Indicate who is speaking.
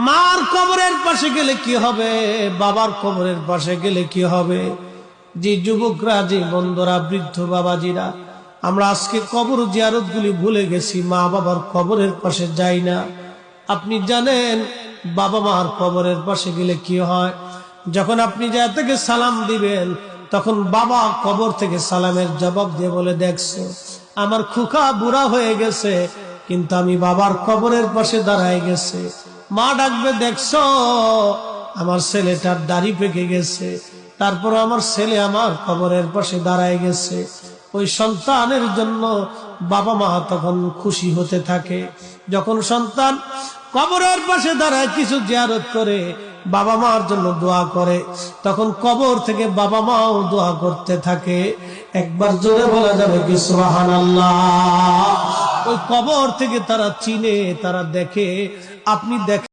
Speaker 1: মার কবরের পাশে গেলে কি হবে, বাবার কবরের পাশে গেলে কি হবে। যে যুবকরা, যে বন্ধুরা, বৃদ্ধ বাবাজিরা, আমরা আজকে কবর জিয়ারত গুলি ভুলে গেছি, মা বাবার কবরের পাশে যাই না। আপনি জানেন বাবা মার কবরের পাশে গেলে কি হয়? যখন আপনি যা থেকে সালাম দিবেন, তখন বাবা কবর থেকে সালামের জবাব দিয়ে বলে, দেখছো আমার খুকা বুড়া হয়ে গেছে, কিন্তু আমি বাবার কবরের পাশে দাঁড়ায় গেছে। মা ডাকবে, দেখছো আমার ছেলেটার দাড়ি পেকে গেছে, তারপর আমার ছেলে আমার কবরের পাশে দাঁড়ায় গেছে। ওই সন্তানের জন্য বাবা মা তখন খুশি হতে থাকে। যখন সন্তান কবরের পাশে দাঁড়ায় কিছু জিয়ারত করে, বাবা মার জন্য দোয়া করে, তখন কবর থেকে বাবা মাও দোয়া করতে থাকে। একবার জোরে বলা যাবে কি সুবহানাল্লাহ। ওই কবর থেকে তারা চিনে, তারা দেখে। আপনি দেখেন